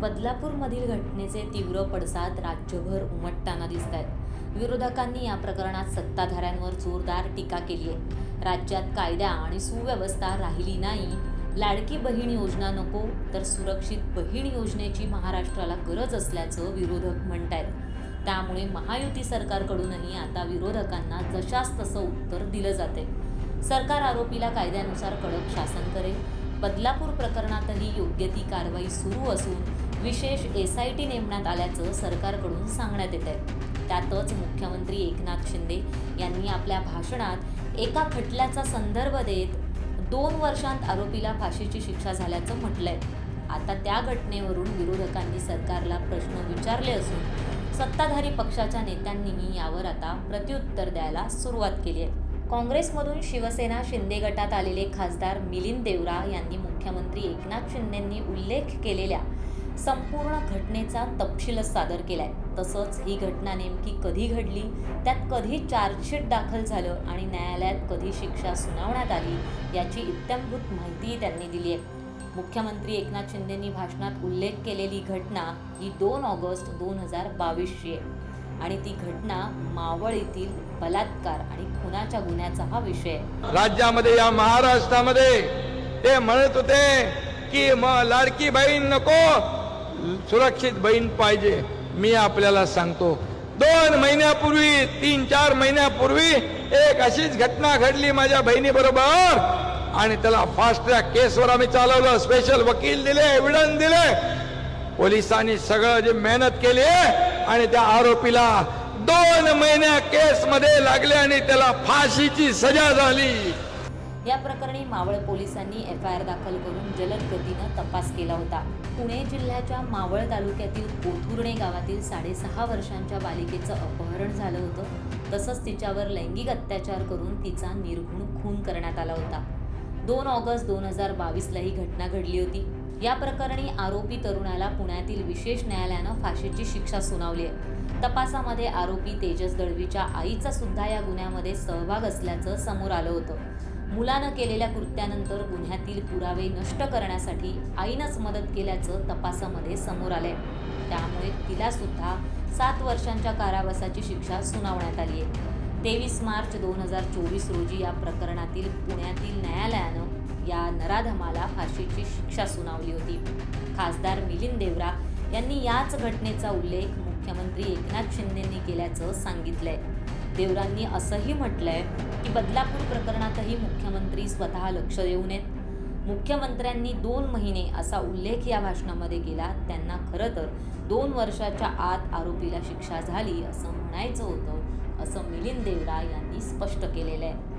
बदलापूरमधील घटनेचे तीव्र पडसाद राज्यभर उमटताना दिसत आहेत। विरोधकांनी या प्रकरणात सत्ताधाऱ्यांवर जोरदार टीका केली आहे। राज्यात कायदा आणि सुव्यवस्था राहिली नाही, लाडकी बहीण योजना नको तर सुरक्षित बहीण योजनेची महाराष्ट्राला गरज असल्याचं विरोधक म्हणतायत। त्यामुळे महायुती सरकारकडूनही आता विरोधकांना जशास तसं उत्तर दिलं जाते। सरकार आरोपीला कायद्यानुसार कडक शासन करेल। बदलापूर प्रकरणातही योग्य ती कारवाई सुरू असून विशेष SIT नेमण्यात आल्याचं सरकारकडून सांगण्यात येत आहे। त्यातच मुख्यमंत्री एकनाथ शिंदे यांनी आपल्या भाषणात एका खटल्याचा संदर्भ देत 2 वर्षांत आरोपीला फाशीची शिक्षा झाल्याचं म्हटलंय। आता त्या घटनेवरून विरोधकांनी सरकारला प्रश्न विचारले असून सत्ताधारी पक्षाच्या नेत्यांनीही यावर आता प्रत्युत्तर द्यायला सुरुवात केली आहे। काँग्रेसमधून शिवसेना शिंदे गटात आलेले खासदार मिलिंद देवरा यांनी मुख्यमंत्री एकनाथ शिंदेंनी उल्लेख केलेल्या संपूर्ण घटनेचा तपशीलच सादर केलाय। तसंच ही घटना नेमकी कधी घडली, त्यात कधी चार्जशीट दाखल झालं आणि न्यायालयात कधी शिक्षा सुनावण्यात आली याची इत्थंभूत माहिती त्यांनी दिली आहे। मुख्यमंत्री एकनाथ शिंदेंनी भाषणात उल्लेख केलेली घटना ही 2 ऑगस्ट 2022ची आहे आणि ती घटना मावळ येथील बलात्कार आणि खुनाच्या गुन्ह्याचा हा विषय आहे। राज्यामध्ये या महाराष्ट्रामध्ये ते म्हणत होते की लाडकी बहीण नको, सुरक्षित बहीण पाहिजे। मी आपल्याला सांगतो 2 महिन्यापूर्वी 3-4 महिन्यापूर्वी एक अशीच घटना घडली माझ्या बहिणीबरोबर आणि त्याला फास्ट ट्रॅक केसवर आम्ही चालवलं, स्पेशल वकील दिले, एव्हिडन्स दिले, पोलिसांनी सगळं जे मेहनत केली आणि त्या आरोपीला 2 महिन्या केस मध्ये लागले आणि त्याला फाशीची सजा झाली। या प्रकरणी मावळ पोलिसांनी FIR दाखल करून जलद गतीनं तपास केला होता। पुणे जिल्ह्याच्या मावळ तालुक्यातील कोथुर्णे गावातील 6.5 वर्षांच्या बालिकेचं अपहरण झालं होतं। तसंच तिच्यावर लैंगिक अत्याचार करून तिचा निर्घृण खून करण्यात आला होता। 2 ऑगस्ट 2022ला ही घटना घडली होती। या प्रकरणी आरोपी तरुणाला पुण्यातील विशेष न्यायालयानं फाशीची शिक्षा सुनावली आहे। तपासामध्ये आरोपी तेजस दळवीच्या आईचा सुद्धा या गुन्ह्यामध्ये सहभाग असल्याचं समोर आलं होतं। मुलानं केलेल्या कृत्यानंतर गुन्ह्यातील पुरावे नष्ट करण्यासाठी आईनंच मदत केल्याचं तपासामध्ये समोर आलंय। त्यामुळे तिला सुद्धा 7 वर्षांच्या कारावासाची शिक्षा सुनावण्यात आली आहे। 23 मार्च 2024 रोजी या प्रकरणातील पुण्यातील न्यायालयानं या नराधमाला फाशीची शिक्षा सुनावली होती। खासदार मिलिंद देवरा यांनी याच घटनेचा उल्लेख मुख्यमंत्री एकनाथ शिंदेंनी केल्याचं सांगितलंय। देवरांनी असंही म्हटलंय की बदलापूर प्रकरणातही मुख्यमंत्री स्वतः लक्ष देऊ नयेत। मुख्यमंत्र्यांनी 2 महिने असा उल्लेख या भाषणामध्ये केला। त्यांना खरं तर 2 वर्षाच्या आत आरोपीला शिक्षा झाली असं म्हणायचं होतं, असं मिलिंद देवरा यांनी स्पष्ट केलेलं आहे।